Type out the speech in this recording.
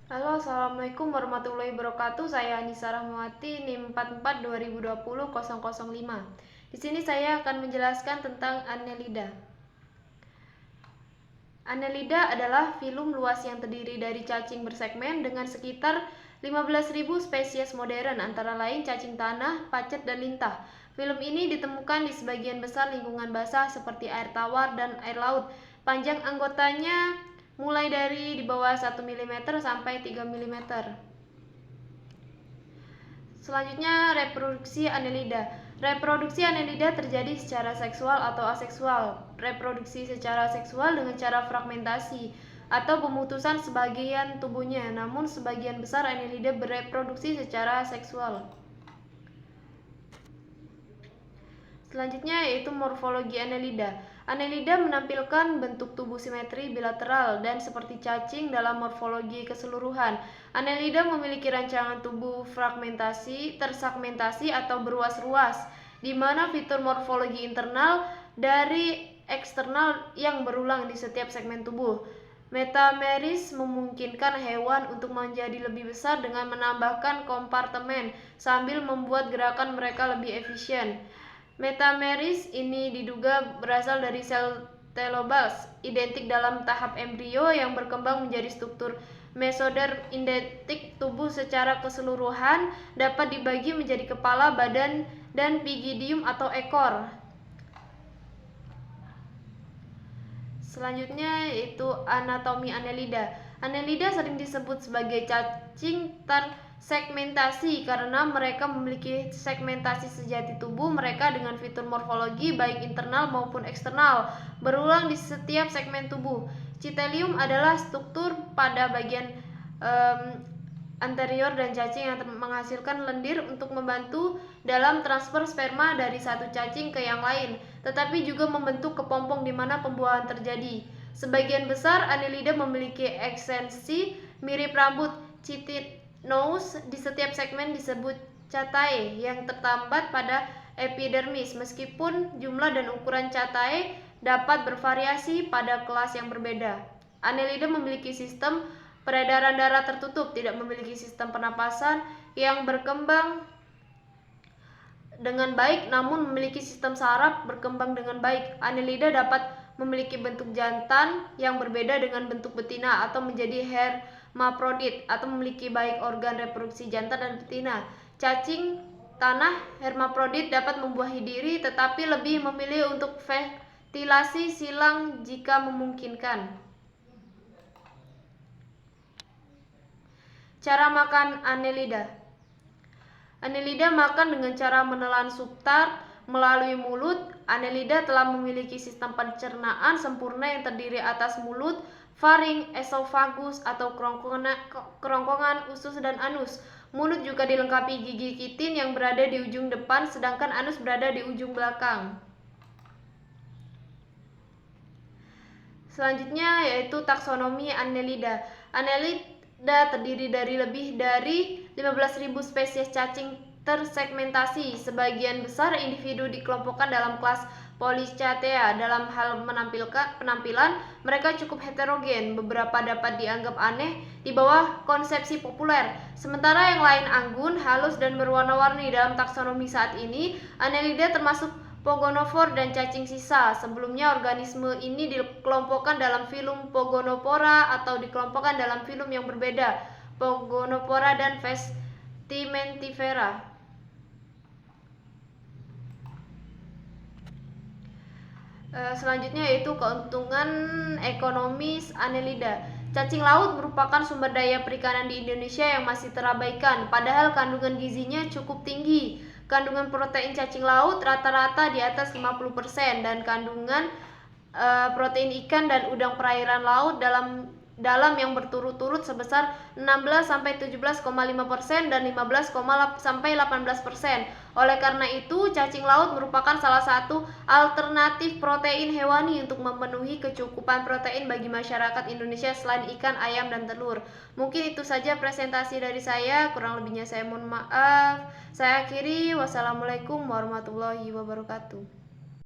Halo, Assalamualaikum warahmatullahi wabarakatuh. Saya Anissa Rahmawati, NIM 44 2020 005. Di sini saya akan menjelaskan tentang Annelida. Annelida adalah filum luas yang terdiri dari cacing bersegmen dengan sekitar 15.000 spesies modern, antara lain cacing tanah, pacet, dan lintah. Filum ini ditemukan di sebagian besar lingkungan basah seperti air tawar dan air laut. Panjang anggotanya mulai dari di bawah 1 mm sampai 3 mm. Selanjutnya, reproduksi Annelida. Reproduksi Annelida terjadi secara seksual atau aseksual. Reproduksi secara seksual dengan cara fragmentasi atau pemutusan sebagian tubuhnya, namun sebagian besar Annelida bereproduksi secara seksual. Selanjutnya yaitu morfologi Annelida. Annelida menampilkan bentuk tubuh simetri bilateral dan seperti cacing dalam morfologi keseluruhan. Annelida memiliki rancangan tubuh tersegmentasi atau beruas-ruas, di mana fitur morfologi internal dari eksternal yang berulang di setiap segmen tubuh. Metameris memungkinkan hewan untuk menjadi lebih besar dengan menambahkan kompartemen sambil membuat gerakan mereka lebih efisien. Metameris ini diduga berasal dari sel telobas, identik dalam tahap embrio yang berkembang menjadi struktur mesoderm. Identik tubuh secara keseluruhan dapat dibagi menjadi kepala, badan, dan pygidium atau ekor. Selanjutnya yaitu anatomi Annelida. Annelida sering disebut sebagai cacing tersegmentasi karena mereka memiliki segmentasi sejati tubuh mereka dengan fitur morfologi baik internal maupun eksternal berulang di setiap segmen tubuh. Citelium adalah struktur pada bagian anterior dan cacing yang menghasilkan lendir untuk membantu dalam transfer sperma dari satu cacing ke yang lain, tetapi juga membentuk kepompong di mana pembuahan terjadi. Sebagian besar Annelida memiliki ekstensi mirip rambut. Chitinous di setiap segmen disebut catae yang tertambat pada epidermis. Meskipun jumlah dan ukuran catae dapat bervariasi pada kelas yang berbeda. Annelida memiliki sistem peredaran darah tertutup, tidak memiliki sistem pernapasan yang berkembang dengan baik, namun memiliki sistem saraf berkembang dengan baik. Annelida dapat memiliki bentuk jantan yang berbeda dengan bentuk betina atau menjadi hermaprodit atau memiliki baik organ reproduksi jantan dan betina. Cacing tanah hermaprodit dapat membuahi diri tetapi lebih memilih untuk ventilasi silang jika memungkinkan. Cara makan Annelida. Annelida makan dengan cara menelan substrat melalui mulut. Annelida telah memiliki sistem pencernaan sempurna yang terdiri atas mulut, faring, esofagus atau kerongkongan, usus, dan anus. Mulut juga dilengkapi gigi kitin yang berada di ujung depan, sedangkan anus berada di ujung belakang. Selanjutnya yaitu taksonomi Annelida. Annelida terdiri dari lebih dari 15.000 spesies cacing tersegmentasi. Sebagian besar individu dikelompokkan dalam kelas Polychaeta. Dalam hal penampilan, mereka cukup heterogen. Beberapa dapat dianggap aneh di bawah konsepsi populer, sementara yang lain anggun, halus, dan berwarna-warni. Dalam taksonomi saat ini, Annelida termasuk Pogonophore dan cacing sisa. Sebelumnya organisme ini dikelompokkan dalam filum Pogonopora atau dikelompokkan dalam filum yang berbeda, Pogonopora dan Vestimentifera. Selanjutnya yaitu keuntungan ekonomis Annelida. Cacing laut merupakan sumber daya perikanan di Indonesia yang masih terabaikan, padahal kandungan gizinya cukup tinggi. Kandungan protein cacing laut rata-rata di atas 50% dan kandungan protein ikan dan udang perairan laut dalam yang berturut-turut sebesar 16-17,5% dan 15-18%. Oleh karena itu, cacing laut merupakan salah satu alternatif protein hewani untuk memenuhi kecukupan protein bagi masyarakat Indonesia selain ikan, ayam, dan telur. Mungkin itu saja presentasi dari saya, kurang lebihnya saya mohon maaf. Saya akhiri, wassalamualaikum warahmatullahi wabarakatuh.